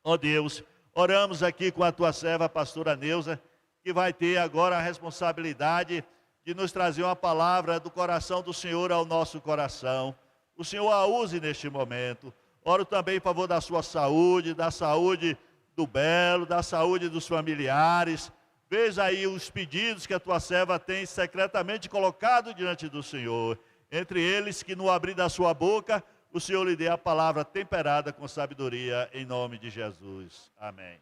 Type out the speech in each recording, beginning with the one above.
Ó Deus, oramos aqui com a tua serva, a pastora Neuza, que vai ter agora a responsabilidade de nos trazer uma palavra do coração do Senhor ao nosso coração. O Senhor a use neste momento. Oro também em favor da sua saúde, da saúde do Belo, da saúde dos familiares. Veja aí os pedidos que a tua serva tem secretamente colocado diante do Senhor. Entre eles, que no abrir da sua boca, o Senhor lhe dê a palavra temperada com sabedoria, em nome de Jesus. Amém.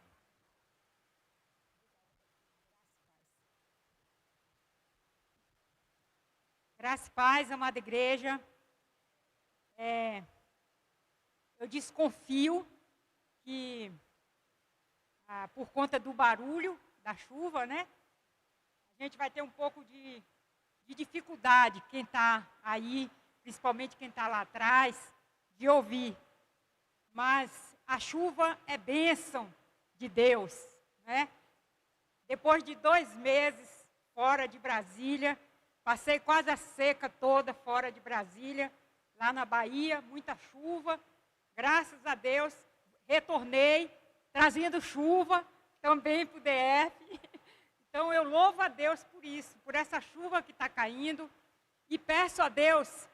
Graça e paz, amada igreja. Eu desconfio que, por conta do barulho da chuva, né? A gente vai ter um pouco de dificuldade, quem está aí, principalmente quem está lá atrás, de ouvir. Mas a chuva é bênção de Deus, né? Depois de 2 meses fora de Brasília, passei quase a seca toda fora de Brasília, lá na Bahia, muita chuva. Graças a Deus, retornei, trazendo chuva também para o DF. Então, eu louvo a Deus por isso, por essa chuva que está caindo. E peço a Deus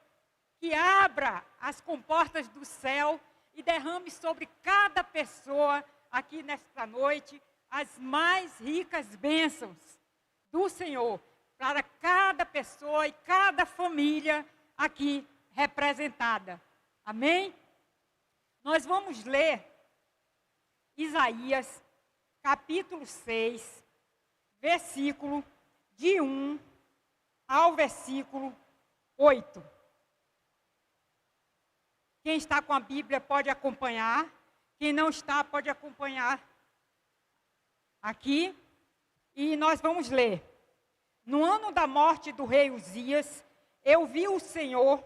que abra as comportas do céu e derrame sobre cada pessoa aqui nesta noite as mais ricas bênçãos do Senhor, para cada pessoa e cada família aqui representada. Amém? Nós vamos ler Isaías, capítulo 6, versículo de 1 ao versículo 8. Quem está com a Bíblia pode acompanhar. Quem não está, pode acompanhar aqui. E nós vamos ler. No ano da morte do rei Uzias, eu vi o Senhor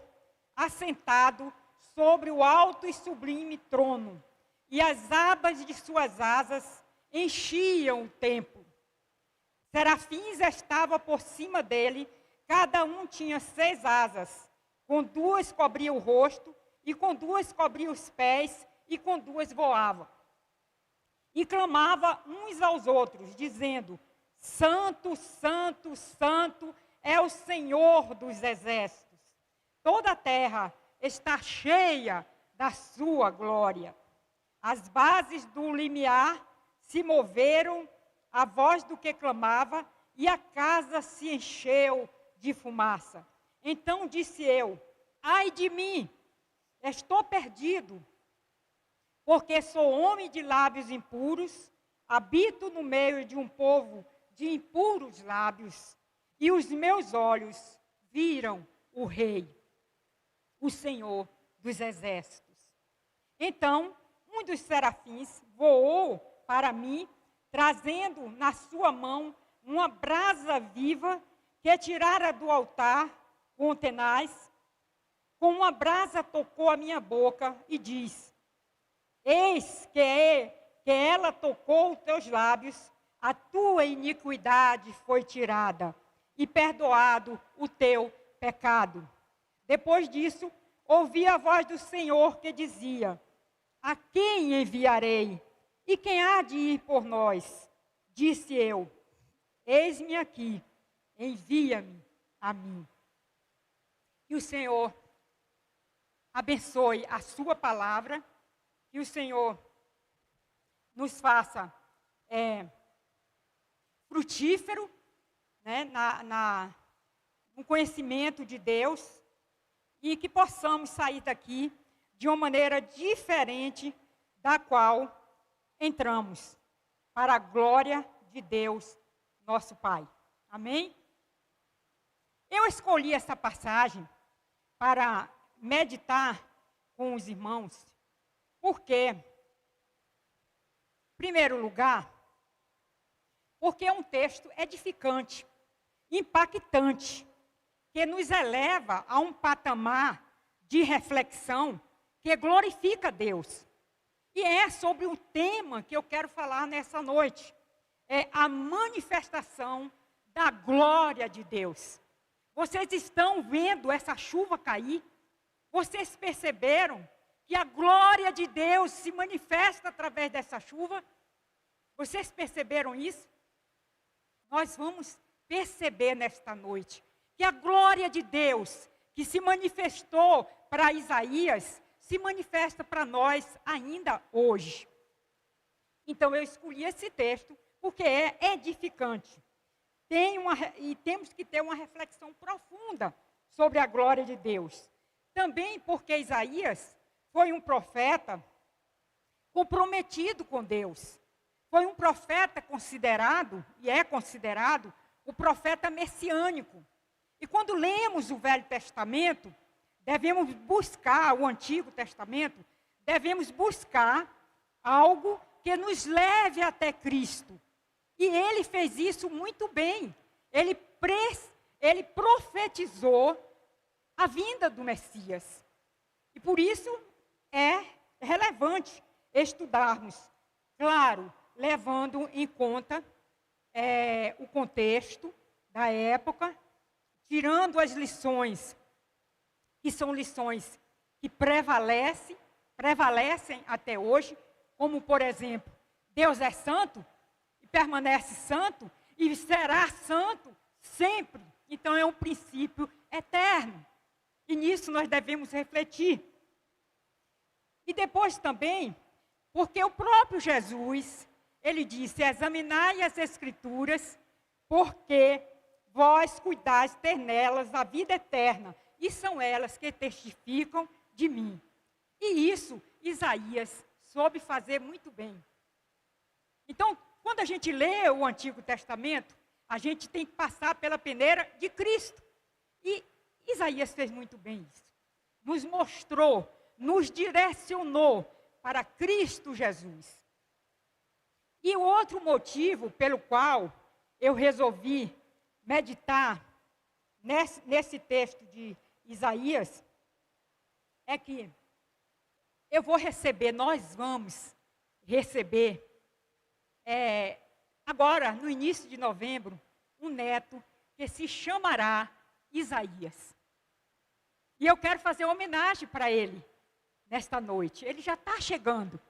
assentado sobre o alto e sublime trono, e as abas de suas asas enchiam o templo. Serafins estavam por cima dele, cada um tinha 6 asas, com 2 cobria o rosto, e com 2 cobria os pés, e com 2 voava. E clamava uns aos outros, dizendo: Santo, Santo, Santo é o Senhor dos exércitos. Toda a terra está cheia da sua glória. As bases do limiar se moveram à voz do que clamava, e a casa se encheu de fumaça. Então disse eu: ai de mim, estou perdido, porque sou homem de lábios impuros, habito no meio de um povo de impuros lábios, e os meus olhos viram o Rei, o Senhor dos exércitos. Então, um dos serafins voou para mim, trazendo na sua mão uma brasa viva que tirara do altar com tenaz. Com uma brasa tocou a minha boca e diz: eis que ela tocou os teus lábios, a tua iniquidade foi tirada e perdoado o teu pecado. Depois disso, ouvi a voz do Senhor que dizia: a quem enviarei? E quem há de ir por nós? Disse eu: eis-me aqui, envia-me a mim. E o Senhor abençoe a sua palavra, que o Senhor nos faça frutífero, né, no conhecimento de Deus, e que possamos sair daqui de uma maneira diferente da qual entramos, para a glória de Deus, nosso Pai. Amém? Eu escolhi essa passagem para meditar com os irmãos, porque, em primeiro lugar, porque é um texto edificante, impactante, que nos eleva a um patamar de reflexão que glorifica Deus. E é sobre o tema que eu quero falar nessa noite. É a manifestação da glória de Deus. Vocês estão vendo essa chuva cair? Vocês perceberam que a glória de Deus se manifesta através dessa chuva. Vocês perceberam isso? Nós vamos perceber nesta noite que a glória de Deus que se manifestou para Isaías se manifesta para nós ainda hoje. Então eu escolhi esse texto porque é edificante. E temos que ter uma reflexão profunda sobre a glória de Deus. Também porque Isaías foi um profeta comprometido com Deus. Foi um profeta considerado, e é considerado, o profeta messiânico. E quando lemos o Velho Testamento, devemos buscar, o Antigo Testamento, devemos buscar algo que nos leve até Cristo. E ele fez isso muito bem. Ele profetizou a vinda do Messias. E por isso é relevante estudarmos, claro, levando em conta o contexto da época, tirando as lições, que são lições que prevalecem até hoje, como, por exemplo, Deus é santo, e permanece santo, e será santo sempre. Então é um princípio eterno. E nisso nós devemos refletir. E depois também, porque o próprio Jesus, ele disse: examinai as Escrituras, porque vós cuidais ter nelas a vida eterna, e são elas que testificam de mim. E isso Isaías soube fazer muito bem. Então, quando a gente lê o Antigo Testamento, a gente tem que passar pela peneira de Cristo. E Isaías fez muito bem isso. Nos mostrou, nos direcionou para Cristo Jesus. E o outro motivo pelo qual eu resolvi meditar nesse texto de Isaías é que nós vamos receber, agora, no início de novembro, um neto que se chamará Isaías. E eu quero fazer uma homenagem para ele nesta noite. Ele já está chegando.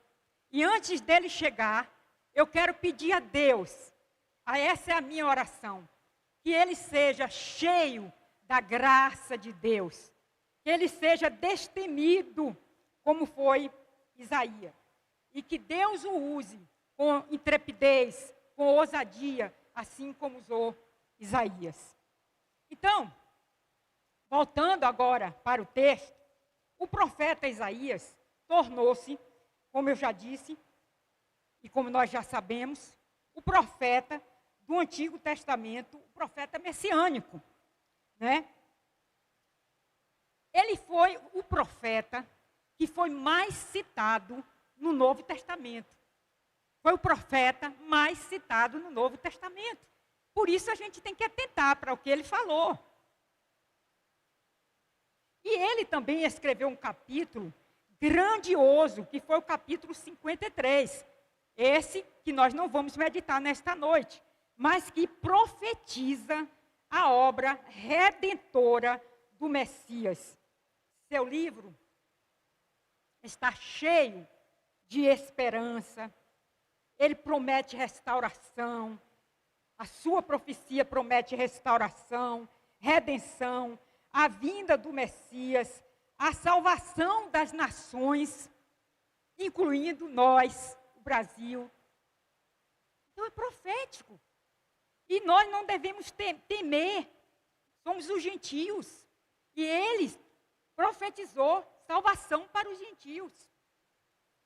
E antes dele chegar, eu quero pedir a Deus, essa é a minha oração, que ele seja cheio da graça de Deus, que ele seja destemido, como foi Isaías, e que Deus o use com intrepidez, com ousadia, assim como usou Isaías. Então, voltando agora para o texto, o profeta Isaías tornou-se, como eu já disse, e como nós já sabemos, o profeta do Antigo Testamento, o profeta messiânico, né? Ele foi o profeta que foi mais citado no Novo Testamento. Foi o profeta mais citado no Novo Testamento. Por isso a gente tem que atentar para o que ele falou. E ele também escreveu um capítulo grandioso, que foi o capítulo 53. Esse que nós não vamos meditar nesta noite, mas que profetiza a obra redentora do Messias. Seu livro está cheio de esperança. Ele promete restauração. A sua profecia promete restauração, redenção, a vinda do Messias, a salvação das nações, incluindo nós, o Brasil. Então é profético. E nós não devemos temer. Somos os gentios. E ele profetizou salvação para os gentios.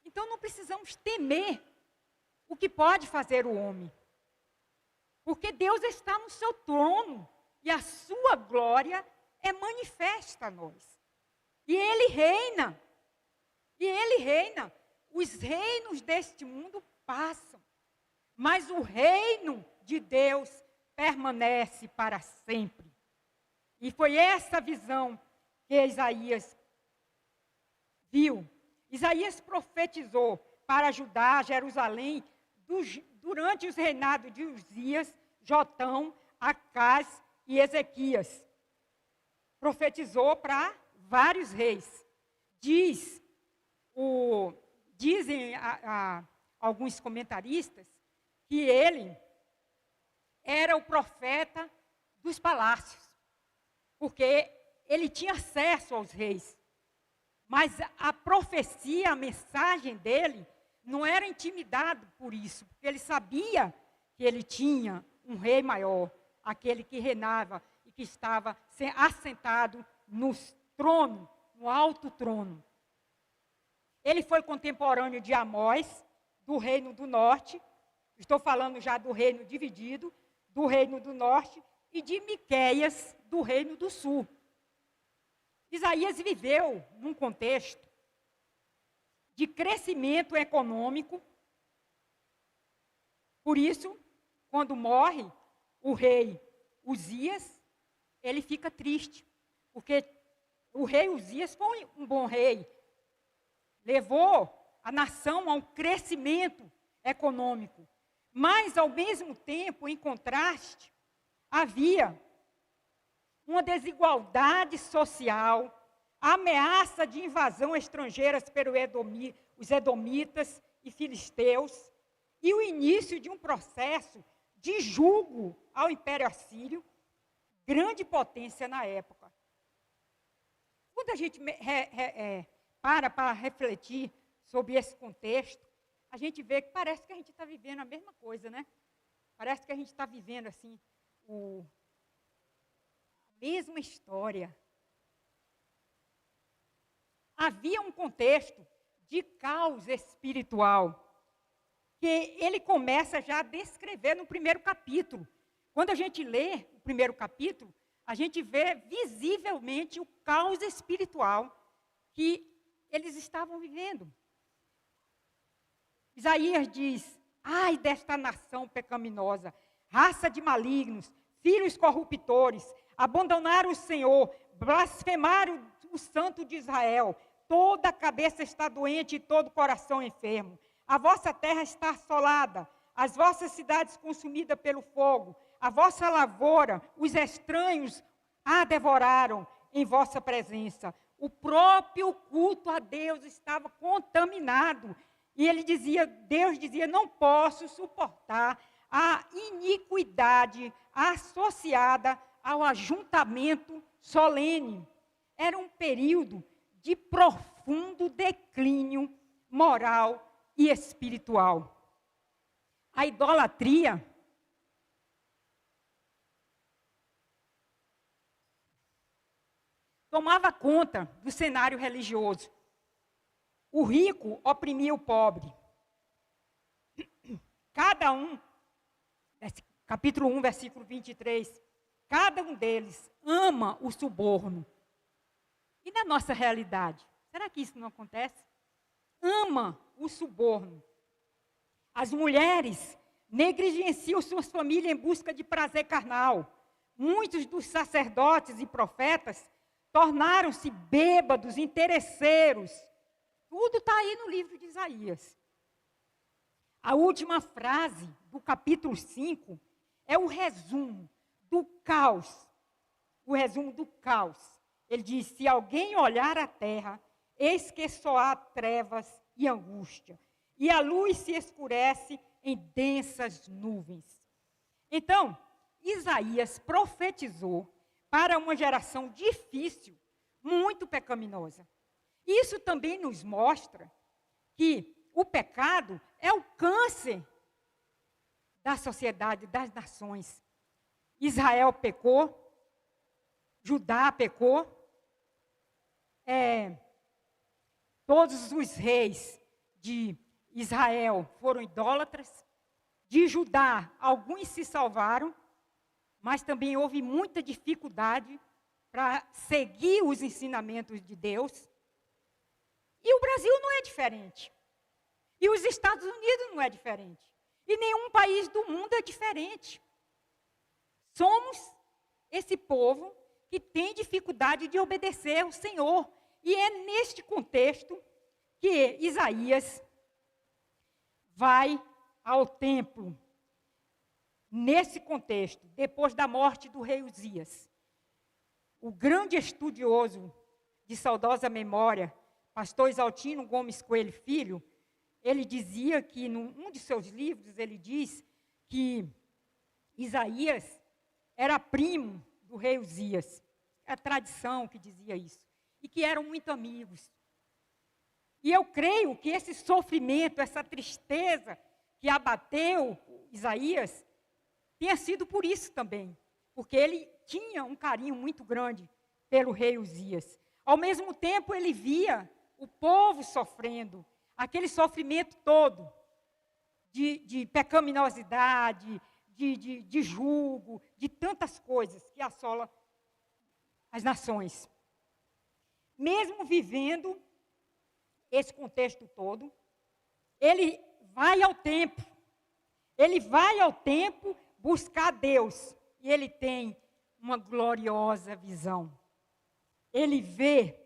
Então não precisamos temer o que pode fazer o homem. Porque Deus está no seu trono e a sua glória é manifesta a nós. E Ele reina. E Ele reina. Os reinos deste mundo passam. Mas o reino de Deus permanece para sempre. E foi essa visão que Isaías viu. Isaías profetizou para Judá, Jerusalém, durante os reinados de Uzias, Jotão, Acás e Ezequias. Profetizou para vários reis. Diz dizem alguns comentaristas que ele era o profeta dos palácios, porque ele tinha acesso aos reis. Mas a profecia, a mensagem dele, não era intimidado por isso, porque ele sabia que ele tinha um rei maior, aquele que reinava e que estava assentado no trono, no alto trono. Ele foi contemporâneo de Amós, do reino do norte, estou falando já do reino dividido, do reino do norte, e de Miqueias, do reino do sul. Isaías viveu num contexto de crescimento econômico. Por isso, quando morre o rei Uzias, ele fica triste, porque o rei Uzias foi um bom rei, levou a nação a um crescimento econômico, mas ao mesmo tempo, em contraste, havia uma desigualdade social, ameaça de invasão estrangeiras pelos edomitas e filisteus, e o início de um processo de julgo ao Império Assírio, grande potência na época. Quando a gente para refletir sobre esse contexto, a gente vê que parece que a gente está vivendo a mesma coisa, né? Parece que a gente está vivendo assim, a mesma história. Havia um contexto de caos espiritual, que ele começa já a descrever no primeiro capítulo. Quando a gente lê o primeiro capítulo, a gente vê visivelmente o caos espiritual que eles estavam vivendo. Isaías diz: ai desta nação pecaminosa, raça de malignos, filhos corruptores, abandonaram o Senhor, blasfemaram o Santo de Israel, toda a cabeça está doente e todo o coração enfermo. A vossa terra está assolada, as vossas cidades consumidas pelo fogo, a vossa lavoura, os estranhos a devoraram em vossa presença. O próprio culto a Deus estava contaminado. E Deus dizia, não posso suportar a iniquidade associada ao ajuntamento solene. Era um período de profundo declínio moral e espiritual. A idolatria tomava conta do cenário religioso. O rico oprimia o pobre. Cada um, capítulo 1, versículo 23, cada um deles ama o suborno. E na nossa realidade, será que isso não acontece? Ama o suborno. As mulheres negligenciam suas famílias em busca de prazer carnal. Muitos dos sacerdotes e profetas tornaram-se bêbados, interesseiros. Tudo está aí no livro de Isaías. A última frase do capítulo 5 é o resumo do caos. O resumo do caos. Ele diz, se alguém olhar a terra, eis que só há trevas e angústia, e a luz se escurece em densas nuvens. Então, Isaías profetizou para uma geração difícil, muito pecaminosa. Isso também nos mostra que o pecado é o câncer da sociedade, das nações. Israel pecou, Judá pecou, todos os reis de Israel foram idólatras, de Judá alguns se salvaram, mas também houve muita dificuldade para seguir os ensinamentos de Deus. E o Brasil não é diferente. E os Estados Unidos não é diferente. E nenhum país do mundo é diferente. Somos esse povo que tem dificuldade de obedecer ao Senhor. E é neste contexto que Isaías vai ao templo. Nesse contexto, depois da morte do rei Uzias, o grande estudioso de saudosa memória, pastor Exaltino Gomes Coelho Filho, ele dizia que, num de seus livros, ele diz que Isaías era primo do rei Uzias. É a tradição que dizia isso. E que eram muito amigos. E eu creio que esse sofrimento, essa tristeza que abateu Isaías, tenha sido por isso também. Porque ele tinha um carinho muito grande pelo rei Uzias. Ao mesmo tempo, ele via o povo sofrendo, aquele sofrimento todo, de pecaminosidade, de julgo, de tantas coisas que assolam as nações. Mesmo vivendo esse contexto todo, ele vai ao templo buscar Deus, e ele tem uma gloriosa visão. Ele vê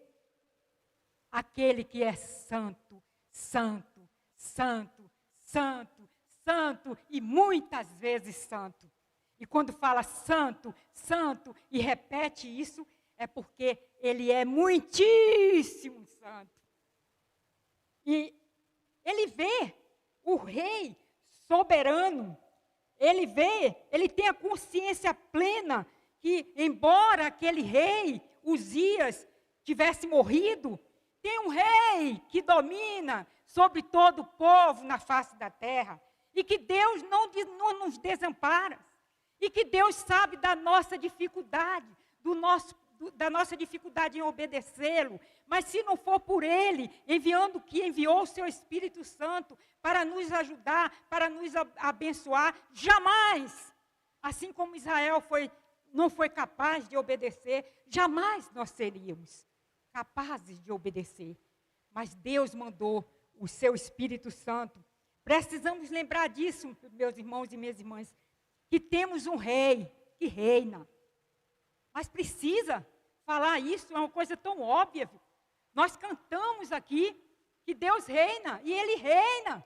aquele que é santo, santo, santo, santo, santo e muitas vezes santo. E quando fala santo, santo e repete isso, é porque ele é muitíssimo santo. E ele vê o rei soberano, ele tem a consciência plena que, embora aquele rei, Uzias, tivesse morrido, tem um rei que domina sobre todo o povo na face da terra, e que Deus não nos desampara, e que Deus sabe da nossa dificuldade, da nossa dificuldade em obedecê-lo, mas se não for por Ele, enviou o seu Espírito Santo para nos ajudar, para nos abençoar, jamais, assim como Israel não foi capaz de obedecer, jamais nós seríamos capazes de obedecer. Mas Deus mandou o seu Espírito Santo. Precisamos lembrar disso, meus irmãos e minhas irmãs, que temos um rei que reina. Mas precisa falar isso, é uma coisa tão óbvia. Nós cantamos aqui que Deus reina, e Ele reina.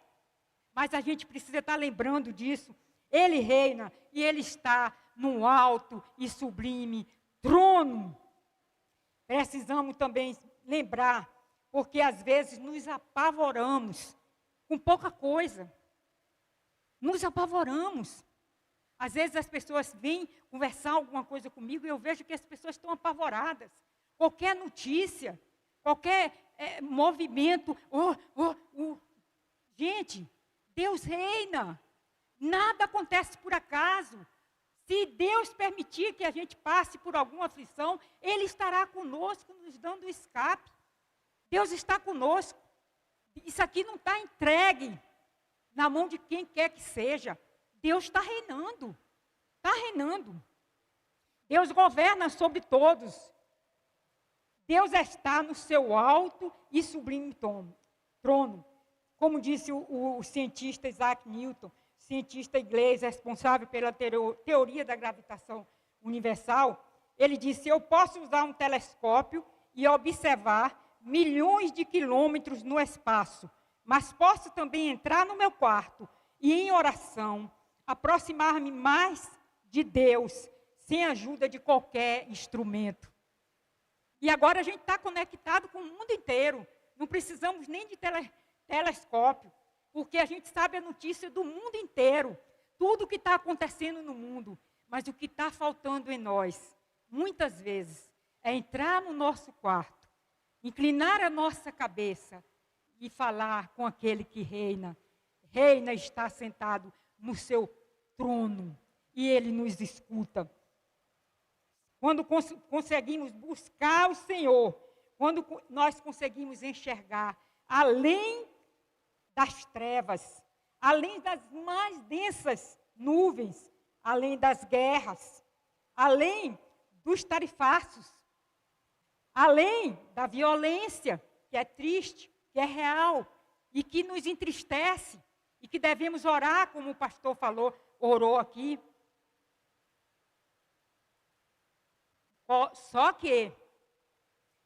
Mas a gente precisa estar lembrando disso. Ele reina, e Ele está num alto e sublime trono. Precisamos também lembrar, porque às vezes nos apavoramos com pouca coisa. Nos apavoramos. Às vezes as pessoas vêm conversar alguma coisa comigo e eu vejo que as pessoas estão apavoradas. Qualquer notícia, qualquer movimento. Gente, Deus reina. Nada acontece por acaso. Se Deus permitir que a gente passe por alguma aflição, Ele estará conosco, nos dando escape. Deus está conosco. Isso aqui não está entregue na mão de quem quer que seja. Deus está reinando. Está reinando. Deus governa sobre todos. Deus está no seu alto e sublime trono. Como disse o cientista Isaac Newton, cientista inglês responsável pela teoria da gravitação universal, ele disse: eu posso usar um telescópio e observar milhões de quilômetros no espaço, mas posso também entrar no meu quarto e, em oração, aproximar-me mais de Deus, sem a ajuda de qualquer instrumento. E agora a gente está conectado com o mundo inteiro. Não precisamos nem de telescópio, porque a gente sabe a notícia do mundo inteiro. Tudo o que está acontecendo no mundo. Mas o que está faltando em nós, muitas vezes, é entrar no nosso quarto, inclinar a nossa cabeça e falar com aquele que reina. Reina, está sentado no seu trono e Ele nos escuta. Quando conseguimos buscar o Senhor, quando nós conseguimos enxergar além das trevas, além das mais densas nuvens, além das guerras, além dos tarifaços, além da violência, que é triste, que é real e que nos entristece, e que devemos orar, como o pastor orou aqui. Só que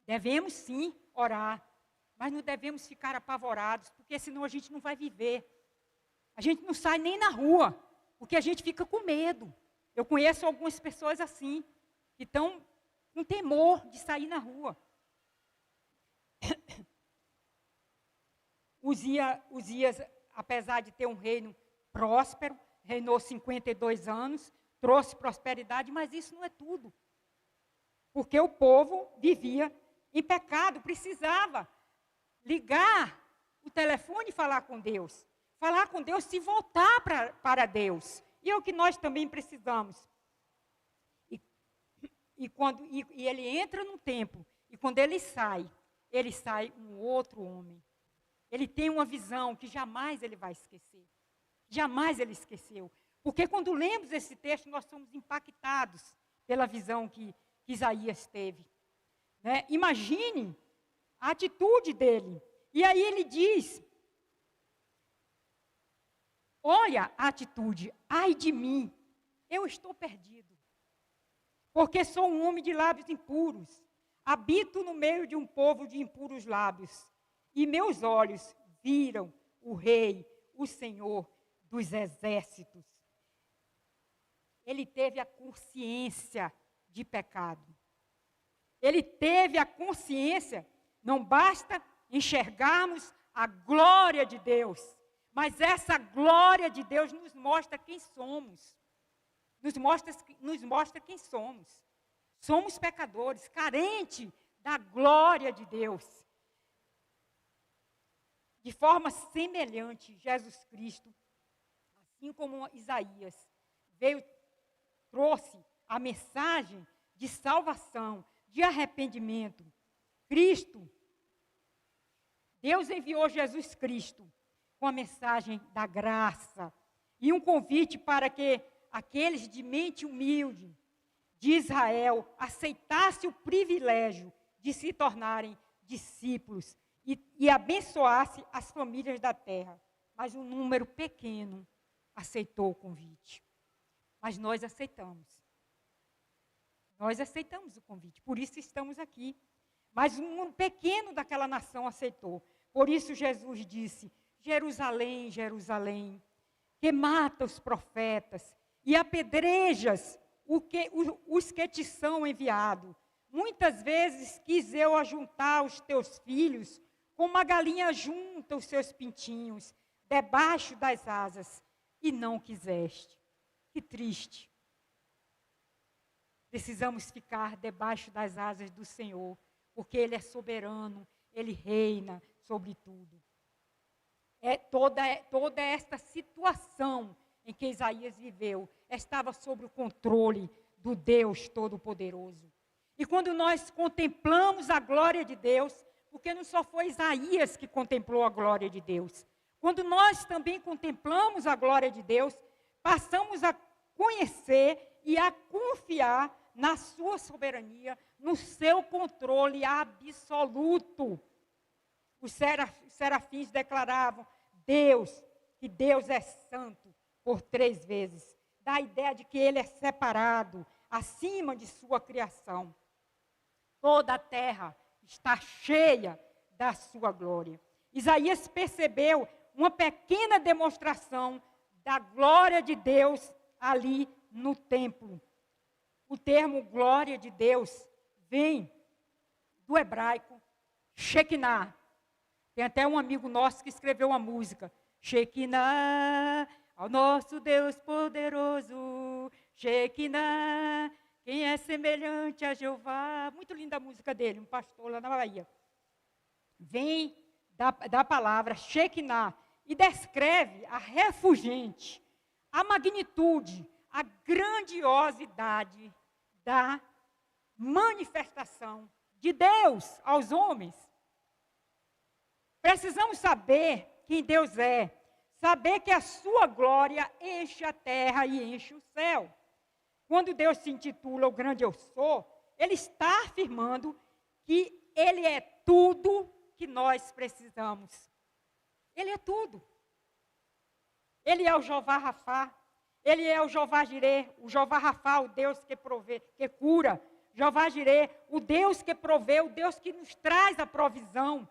devemos sim orar, mas não devemos ficar apavorados, porque senão a gente não vai viver. A gente não sai nem na rua, porque a gente fica com medo. Eu conheço algumas pessoas assim, que estão com temor de sair na rua. Uzias, apesar de ter um reino próspero, reinou 52 anos, trouxe prosperidade, mas isso não é tudo. Porque o povo vivia em pecado, precisava ligar o telefone e falar com Deus. Falar com Deus, se voltar para Deus. E é o que nós também precisamos. E ele entra no templo, e quando ele sai um outro homem. Ele tem uma visão que jamais ele vai esquecer. Jamais ele esqueceu. Porque quando lemos esse texto, nós somos impactados pela visão que Isaías teve. Né? Imagine a atitude dele. E aí ele diz, olha a atitude, ai de mim, eu estou perdido. Porque sou um homem de lábios impuros. Habito no meio de um povo de impuros lábios. E meus olhos viram o Rei, o Senhor dos exércitos. Ele teve a consciência de pecado. Ele teve a consciência, não basta enxergarmos a glória de Deus, mas essa glória de Deus nos mostra quem somos. Nos mostra quem somos. Somos pecadores, carentes da glória de Deus. De forma semelhante, Jesus Cristo, assim como Isaías, trouxe a mensagem de salvação, de arrependimento. Deus enviou Jesus Cristo com a mensagem da graça e um convite para que aqueles de mente humilde de Israel aceitassem o privilégio de se tornarem discípulos e abençoasse as famílias da terra. Mas um número pequeno aceitou o convite. Mas nós aceitamos. Nós aceitamos o convite, por isso estamos aqui. Mas um número pequeno daquela nação aceitou. Por isso Jesus disse, Jerusalém, Jerusalém, que mata os profetas e apedrejas os que te são enviados. Muitas vezes quis eu ajuntar os teus filhos, como a galinha junta os seus pintinhos, debaixo das asas, e não quiseste. Que triste. Precisamos ficar debaixo das asas do Senhor, porque Ele é soberano, Ele reina sobre tudo. Toda esta situação em que Isaías viveu estava sob o controle do Deus Todo-Poderoso. E quando nós contemplamos a glória de Deus, porque não só foi Isaías que contemplou a glória de Deus. Quando nós também contemplamos a glória de Deus, passamos a conhecer e a confiar na sua soberania, no seu controle absoluto. Os serafins declaravam, que Deus é santo por 3 vezes. Dá a ideia de que Ele é separado, acima de sua criação. Toda a terra está cheia da sua glória. Isaías percebeu uma pequena demonstração da glória de Deus ali no templo. O termo glória de Deus vem do hebraico Shekinah. Tem até um amigo nosso que escreveu uma música. Shekinah, ao nosso Deus poderoso. Shekinah, quem é semelhante a Jeová. Muito linda a música dele, um pastor lá na Bahia. Vem da palavra Shekinah e descreve a refulgente, a magnitude, a grandiosidade da manifestação de Deus aos homens. Precisamos saber quem Deus é, saber que a sua glória enche a terra e enche o céu. Quando Deus se intitula o grande eu sou, Ele está afirmando que Ele é tudo que nós precisamos. Ele é tudo. Ele é o Jeová Rafá, Ele é o Jeová Jireh, o Jeová Rafá, o Deus que provê, que cura. Jeová Jireh, o Deus que provê, o Deus que nos traz a provisão.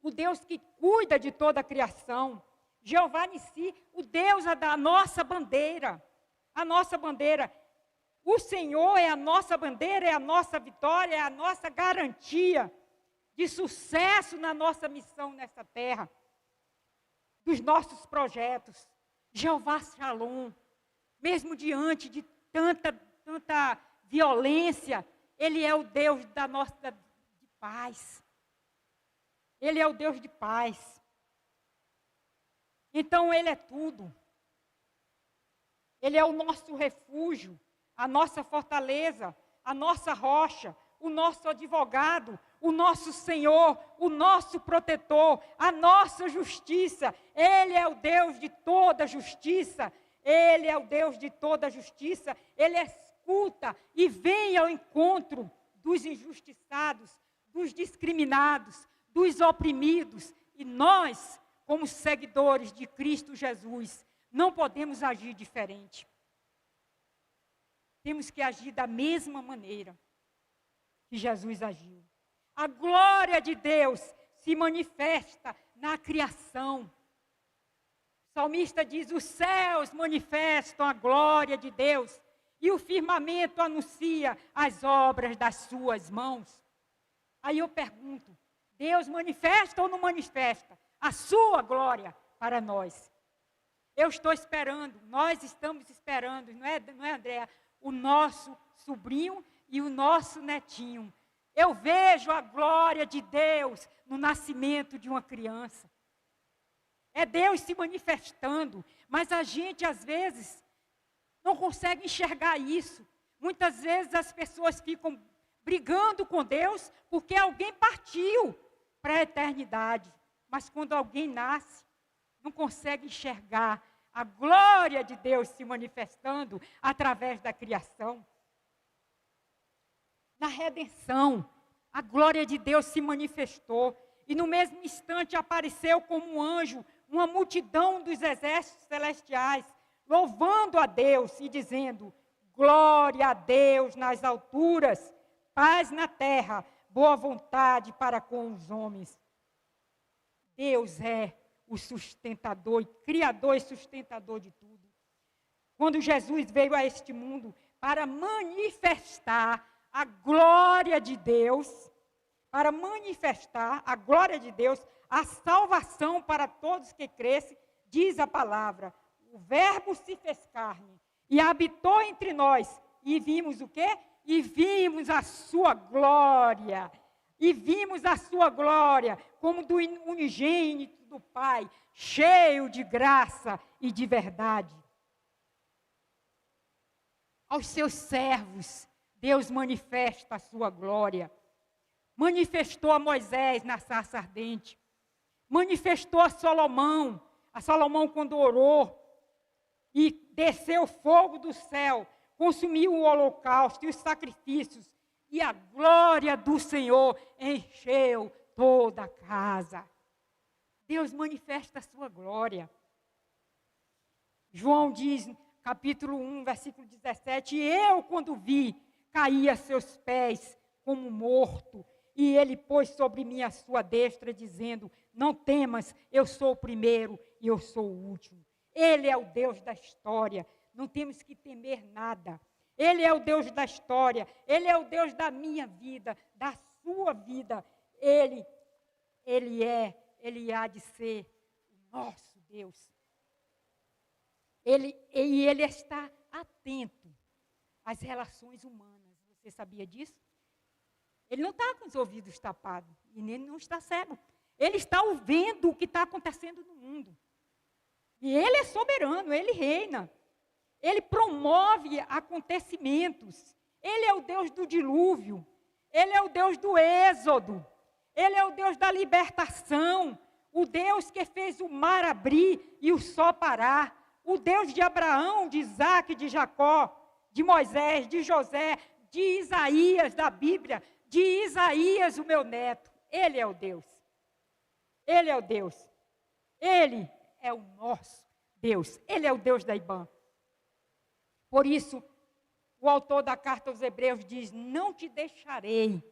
O Deus que cuida de toda a criação. Jeová Nissi, o Deus da nossa bandeira. A nossa bandeira. O Senhor é a nossa bandeira, é a nossa vitória, é a nossa garantia de sucesso na nossa missão nessa terra, dos nossos projetos. Jeová Shalom, mesmo diante de tanta violência, Ele é o Deus de paz. Ele é o Deus de paz. Então Ele é tudo. Ele é o nosso refúgio, a nossa fortaleza, a nossa rocha, o nosso advogado, o nosso Senhor, o nosso protetor, a nossa justiça. Ele é o Deus de toda justiça. Ele é o Deus de toda justiça. Ele escuta e vem ao encontro dos injustiçados, dos discriminados, dos oprimidos. E nós, como seguidores de Cristo Jesus, não podemos agir diferente. Temos que agir da mesma maneira que Jesus agiu. A glória de Deus se manifesta na criação. O salmista diz: os céus manifestam a glória de Deus e o firmamento anuncia as obras das suas mãos. Aí eu pergunto: Deus manifesta ou não manifesta a sua glória para nós? Eu estou esperando, nós estamos esperando, não é, Andréa? O nosso sobrinho e o nosso netinho. Eu vejo a glória de Deus no nascimento de uma criança. É Deus se manifestando, mas a gente às vezes não consegue enxergar isso. Muitas vezes as pessoas ficam brigando com Deus porque alguém partiu para a eternidade. Mas quando alguém nasce, não consegue enxergar a glória de Deus se manifestando através da criação. Na redenção, a glória de Deus se manifestou. E no mesmo instante apareceu como um anjo, uma multidão dos exércitos celestiais, louvando a Deus e dizendo: glória a Deus nas alturas, paz na terra, boa vontade para com os homens. Deus é o sustentador, criador e sustentador de tudo. Quando Jesus veio a este mundo para manifestar a glória de Deus, para manifestar a glória de Deus, a salvação para todos que crescem, diz a palavra: o Verbo se fez carne e habitou entre nós, e vimos o quê? E vimos a sua glória, e vimos a sua glória como do unigênito do Pai, cheio de graça e de verdade. Aos seus servos, Deus manifesta a sua glória. Manifestou a Moisés na sarça ardente. Manifestou a Salomão quando orou e desceu fogo do céu, consumiu o holocausto e os sacrifícios, e a glória do Senhor encheu toda a casa. Deus manifesta a sua glória. João diz, capítulo 1, versículo 17, eu, quando vi, caí a seus pés como morto, e ele pôs sobre mim a sua destra, dizendo: não temas, eu sou o primeiro e eu sou o último. Ele é o Deus da história, não temos que temer nada. Ele é o Deus da história, Ele é o Deus da minha vida, da sua vida. Ele há de ser o nosso Deus. Ele está atento às relações humanas. Você sabia disso? Ele não está com os ouvidos tapados, e nem não está cego. Ele está ouvindo o que está acontecendo no mundo. E Ele é soberano, Ele reina. Ele promove acontecimentos. Ele é o Deus do dilúvio. Ele é o Deus do êxodo. Ele é o Deus da libertação. O Deus que fez o mar abrir e o sol parar. O Deus de Abraão, de Isaac, de Jacó, de Moisés, de José, de Isaías, da Bíblia, de Isaías, o meu neto. Ele é o Deus. Ele é o Deus. Ele é o nosso Deus. Ele é o Deus da IBAN. Por isso, o autor da carta aos Hebreus diz: não te deixarei,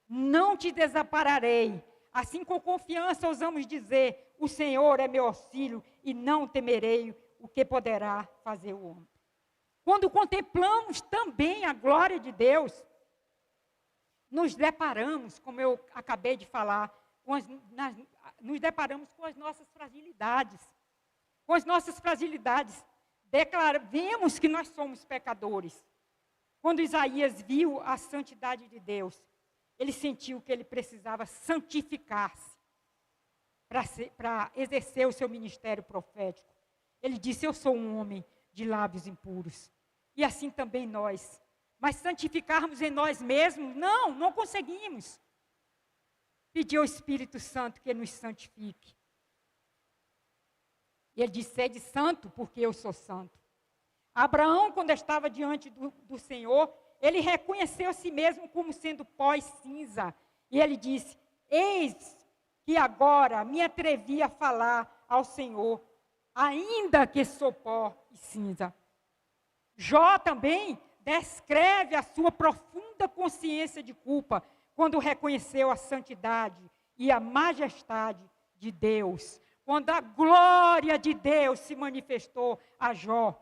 não te desampararei. Assim, com confiança, ousamos dizer: o Senhor é meu auxílio e não temerei o que poderá fazer o homem. Quando contemplamos também a glória de Deus, nos deparamos, como eu acabei de falar, nos deparamos com as nossas fragilidades. Com as nossas fragilidades. Vemos que nós somos pecadores. Quando Isaías viu a santidade de Deus, ele sentiu que ele precisava santificar-se para exercer o seu ministério profético. Ele disse: eu sou um homem de lábios impuros. E assim também nós. Mas santificarmos em nós mesmos, não conseguimos. Pedir ao Espírito Santo que nos santifique. E ele disse: sede santo, porque eu sou santo. Abraão, quando estava diante do Senhor, ele reconheceu a si mesmo como sendo pó e cinza. E ele disse: eis que agora me atrevi a falar ao Senhor, ainda que sou pó e cinza. Jó também descreve a sua profunda consciência de culpa quando reconheceu a santidade e a majestade de Deus. Quando a glória de Deus se manifestou a Jó,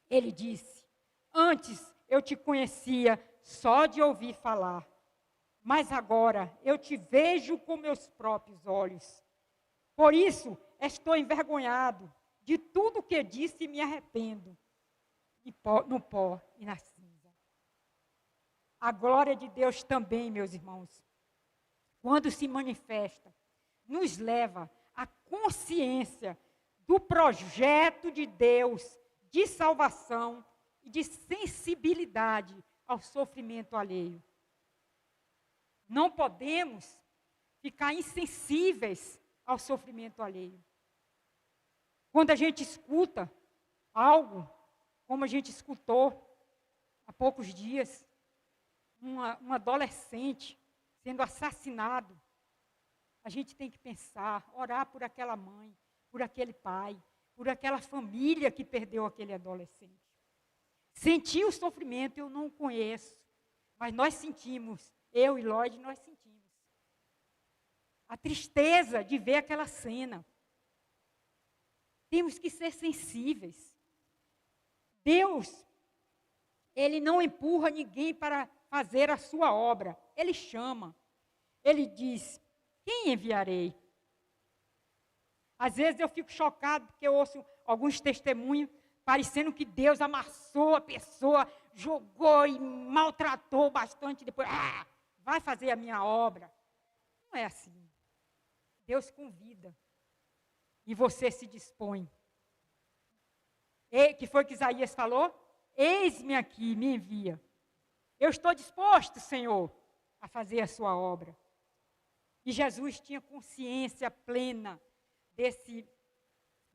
ele disse: antes eu te conhecia só de ouvir falar, mas agora eu te vejo com meus próprios olhos. Por isso estou envergonhado de tudo que disse e me arrependo, no pó e na cinza. A glória de Deus também, meus irmãos, quando se manifesta, nos leva à consciência do projeto de Deus de salvação e de sensibilidade ao sofrimento alheio. Não podemos ficar insensíveis ao sofrimento alheio. Quando a gente escuta algo, como a gente escutou há poucos dias, um adolescente sendo assassinado, a gente tem que pensar, orar por aquela mãe, por aquele pai, por aquela família que perdeu aquele adolescente. Sentir o sofrimento eu não conheço, mas nós sentimos, eu e Lloyd, nós sentimos. A tristeza de ver aquela cena. Temos que ser sensíveis. Deus, Ele não empurra ninguém para fazer a sua obra. Ele chama. Ele diz: quem enviarei? Às vezes eu fico chocado porque eu ouço alguns testemunhos parecendo que Deus amassou a pessoa, jogou e maltratou bastante, depois vai fazer a minha obra. Não é assim. Deus convida e você se dispõe. Que foi que Isaías falou? Eis-me aqui, me envia. Eu estou disposto, Senhor, a fazer a sua obra. E Jesus tinha consciência plena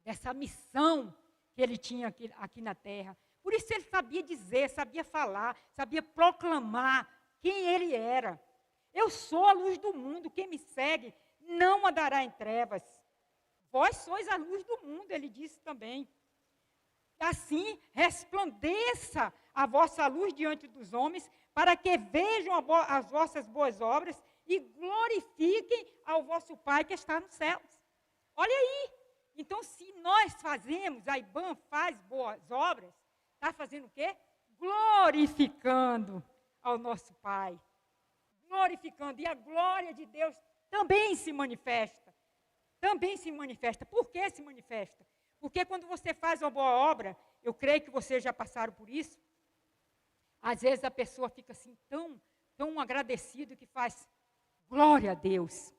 dessa missão que ele tinha aqui na terra. Por isso ele sabia dizer, sabia falar, sabia proclamar quem ele era. Eu sou a luz do mundo, quem me segue não andará em trevas. Vós sois a luz do mundo, ele disse também. Assim, resplandeça a vossa luz diante dos homens, para que vejam as vossas boas obras e glorifiquem ao vosso Pai que está nos céus. Olha aí. Então, se nós fazemos, a IBAM faz boas obras, está fazendo o quê? Glorificando ao nosso Pai. Glorificando. E a glória de Deus também se manifesta. Também se manifesta. Por que se manifesta? Porque quando você faz uma boa obra, eu creio que vocês já passaram por isso, às vezes a pessoa fica assim tão agradecido que faz glória a Deus.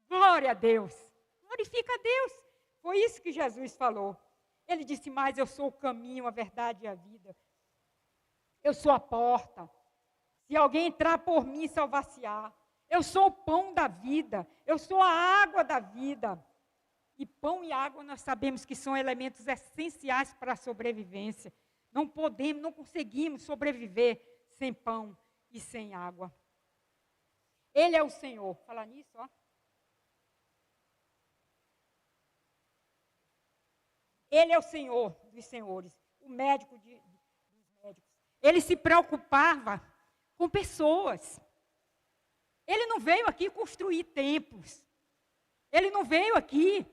Glória a Deus. Glorifica a Deus. Foi isso que Jesus falou. Ele disse: mas eu sou o caminho, a verdade e a vida. Eu sou a porta. Se alguém entrar por mim, salvar-se-á. Eu sou o pão da vida. Eu sou a água da vida. E pão e água nós sabemos que são elementos essenciais para a sobrevivência. Não podemos, não conseguimos sobreviver sem pão e sem água. Ele é o Senhor. Falar nisso, ó. Ele é o Senhor dos senhores, o médico dos médicos. Ele se preocupava com pessoas. Ele não veio aqui construir templos. Ele não veio aqui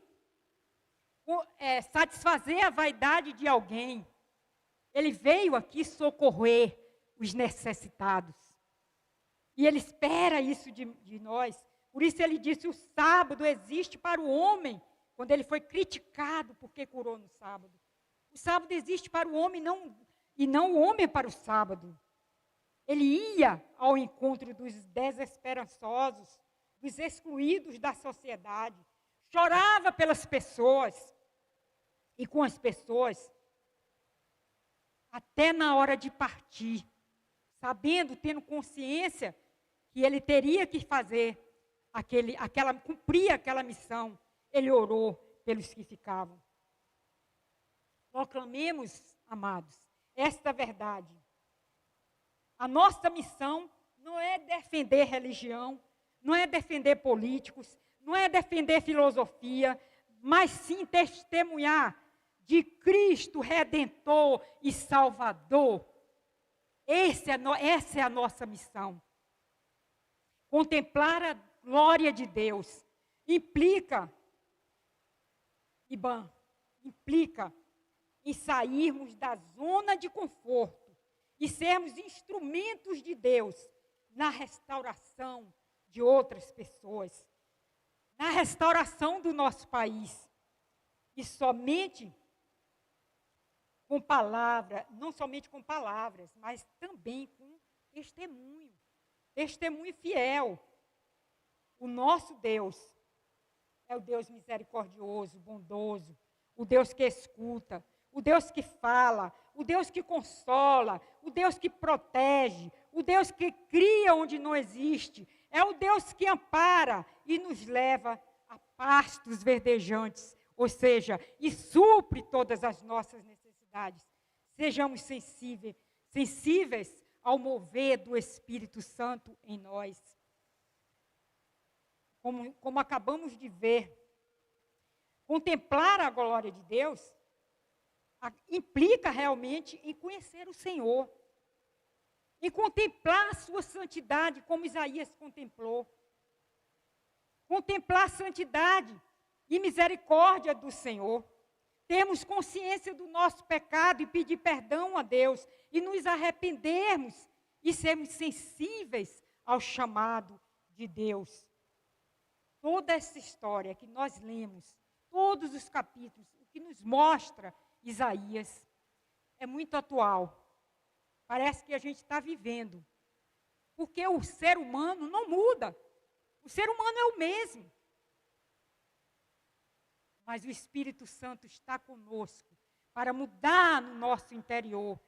satisfazer a vaidade de alguém. Ele veio aqui socorrer os necessitados. E Ele espera isso de nós. Por isso Ele disse, o sábado existe para o homem, quando Ele foi criticado porque curou no sábado. O sábado existe para o homem, e não o homem para o sábado. Ele ia ao encontro dos desesperançosos, dos excluídos da sociedade, chorava pelas pessoas, e com as pessoas, até na hora de partir, sabendo, tendo consciência que ele teria que fazer cumprir aquela missão, ele orou pelos que ficavam. Proclamemos, amados, esta verdade. A nossa missão não é defender religião, não é defender políticos, não é defender filosofia, mas sim testemunhar de Cristo Redentor e Salvador. Essa é a nossa missão. Contemplar a glória de Deus implica em sairmos da zona de conforto e sermos instrumentos de Deus na restauração de outras pessoas, na restauração do nosso país. E somente com palavra, não somente com palavras, mas também com testemunho fiel. O nosso Deus é o Deus misericordioso, bondoso, o Deus que escuta, o Deus que fala, o Deus que consola, o Deus que protege, o Deus que cria onde não existe, é o Deus que ampara e nos leva a pastos verdejantes, ou seja, e supre todas as nossas necessidades. Sejamos sensíveis ao mover do Espírito Santo em nós. Como acabamos de ver, contemplar a glória de Deus implica realmente em conhecer o Senhor, em contemplar a sua santidade, como Isaías contemplou. Contemplar a santidade e misericórdia do Senhor. Termos consciência do nosso pecado e pedir perdão a Deus, e nos arrependermos e sermos sensíveis ao chamado de Deus. Toda essa história que nós lemos, todos os capítulos, o que nos mostra Isaías, é muito atual. Parece que a gente está vivendo. Porque o ser humano não muda. O ser humano é o mesmo. Mas o Espírito Santo está conosco para mudar no nosso interior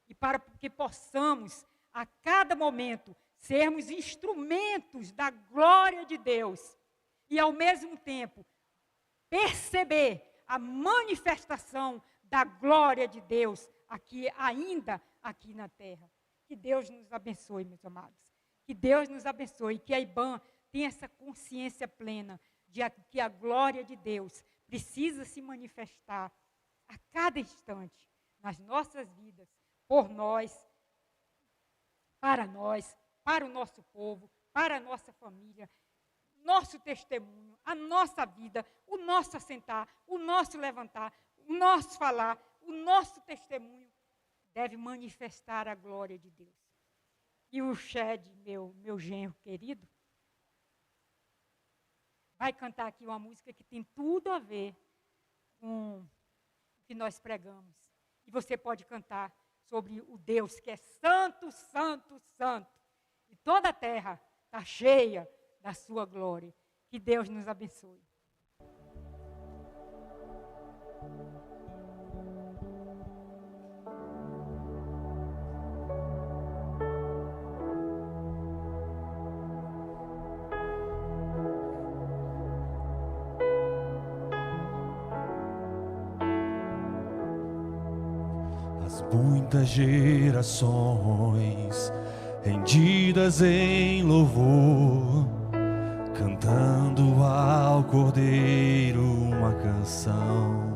e para que possamos, a cada momento, sermos instrumentos da glória de Deus e, ao mesmo tempo, perceber a manifestação da glória de Deus ainda aqui na terra. Que Deus nos abençoe, meus amados. Que Deus nos abençoe, que a IBAM tenha essa consciência plena de que a glória de Deus precisa se manifestar a cada instante nas nossas vidas, por nós, para o nosso povo, para a nossa família, nosso testemunho, a nossa vida, o nosso assentar, o nosso levantar, o nosso falar, o nosso testemunho deve manifestar a glória de Deus. E o Shed, meu genro querido, vai cantar aqui uma música que tem tudo a ver com o que nós pregamos. E você pode cantar sobre o Deus que é santo, santo, santo. E toda a terra está cheia da sua glória. Que Deus nos abençoe. Muitas gerações rendidas em louvor, cantando ao Cordeiro uma canção.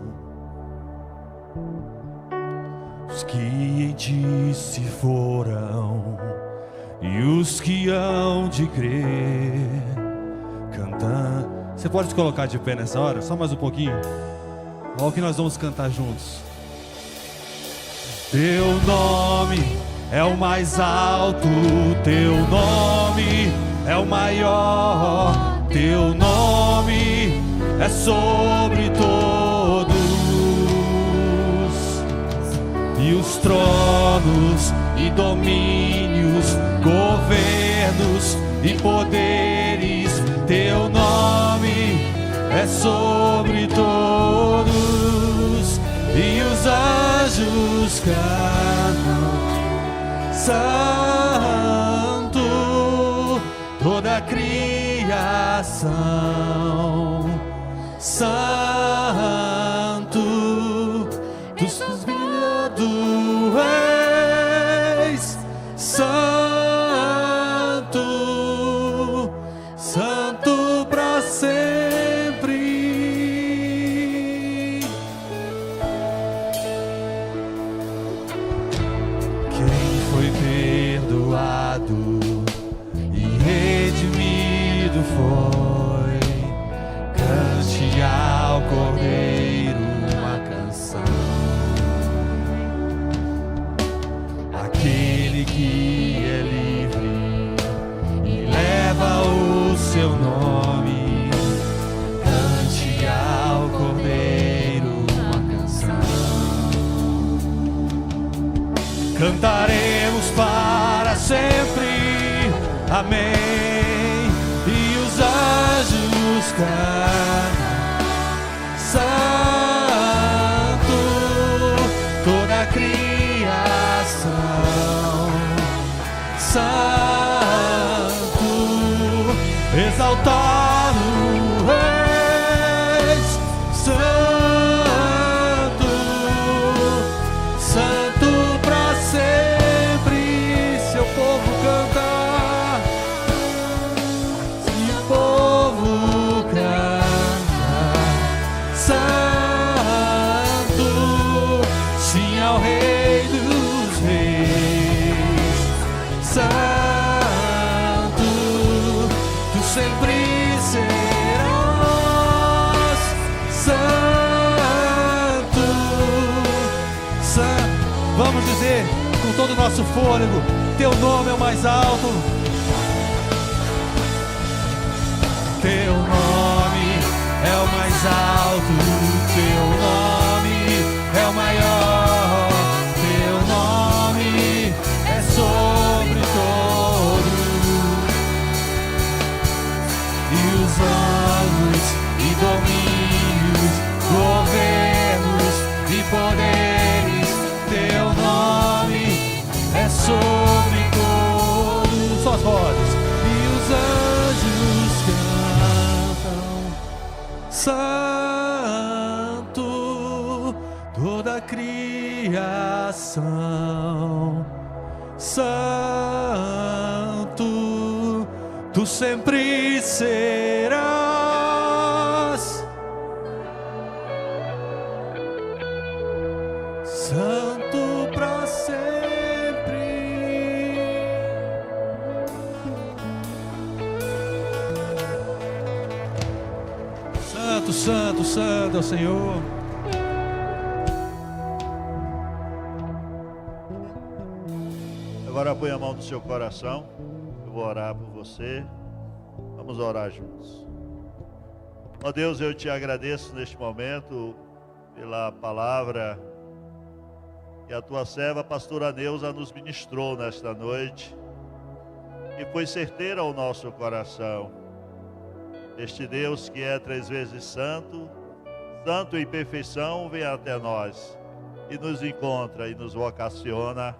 Os que em ti se foram e os que hão de crer, cantando. Você pode se colocar de pé nessa hora? Só mais um pouquinho. Olha o que nós vamos cantar juntos. Teu nome é o mais alto, teu nome é o maior, teu nome é sobre todos, e os tronos e domínios, governos e poderes, teu nome é sobre todos, e os anjos cantam, santo, toda a criação, santo, tu brilhando és, santo, santo para sempre. Quem foi perdoado e redimido foi, cante ao Cordeiro uma canção. Aquele que é livre e leva o seu nome, cante ao Cordeiro uma canção. Cantaremos para sempre, amém, e os anjos cantam, santo, toda a criação, santo, exaltado és, santo, santo para sempre. Seu povo canta, seu povo canta, santo, sim ao Rei dos Reis, santo, tu sempre serás, santo, santo. Vamos dizer com todo o nosso fôlego, teu nome é o mais alto, teu nome é o mais alto, teu nome é o maior, teu nome é sobre todos, e os anos e domínios, governos e poderes, teu nome é sobre todos. Só as vozes. E os anjos cantam, santo, toda a criação, santo, tu sempre serás, santo para sempre. Santo, santo, santo é o Senhor. Agora põe a mão no seu coração. Eu vou orar por você. Vamos orar juntos. Ó Deus, eu te agradeço neste momento pela palavra que a tua serva, a pastora Neuza, nos ministrou nesta noite, e foi certeira ao nosso coração. Este Deus que é 3 vezes santo, santo em perfeição, vem até nós e nos encontra e nos vocaciona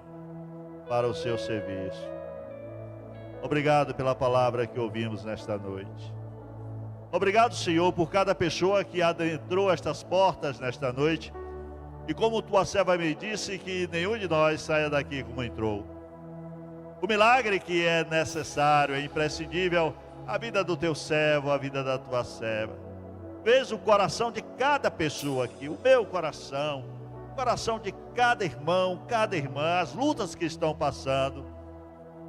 para o seu serviço. Obrigado pela palavra que ouvimos nesta noite. Obrigado, Senhor, por cada pessoa que adentrou estas portas nesta noite. E como tua serva me disse, que nenhum de nós saia daqui como entrou. O milagre que é necessário, é imprescindível, a vida do teu servo, a vida da tua serva. Vês o coração de cada pessoa aqui, o meu coração, o coração de cada irmão, cada irmã, as lutas que estão passando.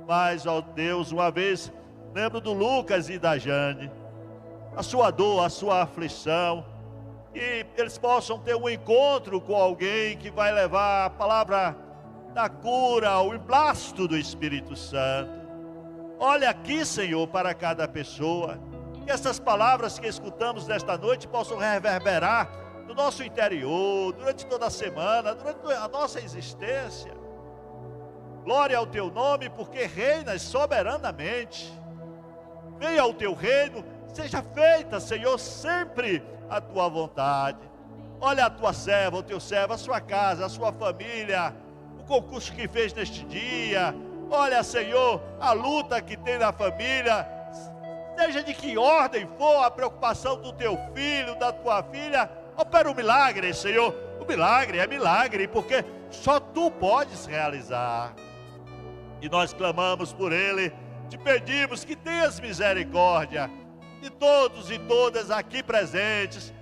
Mas, ó Deus, uma vez, lembro do Lucas e da Jane, a sua dor, a sua aflição, que eles possam ter um encontro com alguém que vai levar a palavra da cura, o emplasto do Espírito Santo. Olha aqui, Senhor, para cada pessoa. Que essas palavras que escutamos nesta noite possam reverberar no nosso interior, durante toda a semana, durante a nossa existência. Glória ao teu nome, porque reinas soberanamente. Venha o teu reino, seja feita, Senhor, sempre a tua vontade. Olha a tua serva, o teu servo, a sua casa, a sua família, o concurso que fez neste dia. Olha, Senhor, a luta que tem na família, seja de que ordem for a preocupação do teu filho, da tua filha, opera um milagre, Senhor. O milagre é milagre, porque só tu podes realizar. E nós clamamos por ele, te pedimos que tenhas misericórdia de todos e todas aqui presentes,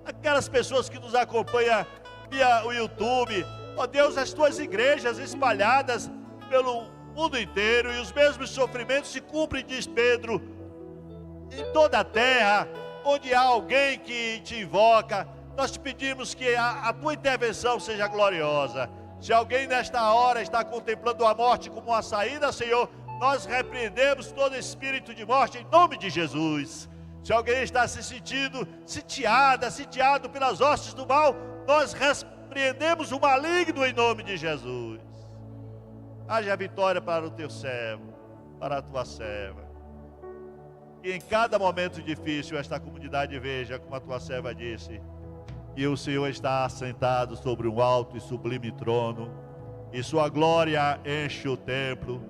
aquelas pessoas que nos acompanham via o YouTube, ó Deus, as tuas igrejas espalhadas pelo mundo inteiro, e os mesmos sofrimentos se cumprem, diz Pedro, em toda a terra, onde há alguém que te invoca. Nós te pedimos que a tua intervenção seja gloriosa. Se alguém nesta hora está contemplando a morte como uma saída, Senhor, nós repreendemos todo espírito de morte em nome de Jesus. Se alguém está se sentindo sitiado pelas hostes do mal, nós repreendemos o maligno em nome de Jesus. Haja vitória para o teu servo, para a tua serva. Que em cada momento difícil esta comunidade veja, como a tua serva disse, que o Senhor está assentado sobre um alto e sublime trono, e sua glória enche o templo,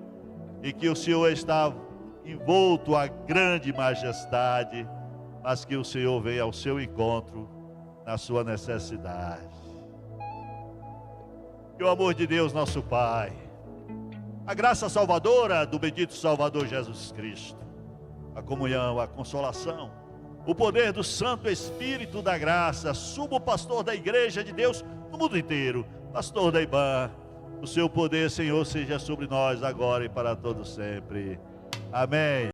e que o Senhor está envolto a grande majestade, mas que o Senhor venha ao seu encontro na sua necessidade. Que o amor de Deus, nosso Pai, a graça salvadora do bendito Salvador Jesus Cristo, a comunhão, a consolação, o poder do Santo Espírito da graça, sumo pastor da igreja de Deus no mundo inteiro, pastor da IBAN, o seu poder, Senhor, seja sobre nós agora e para todo sempre. Amém.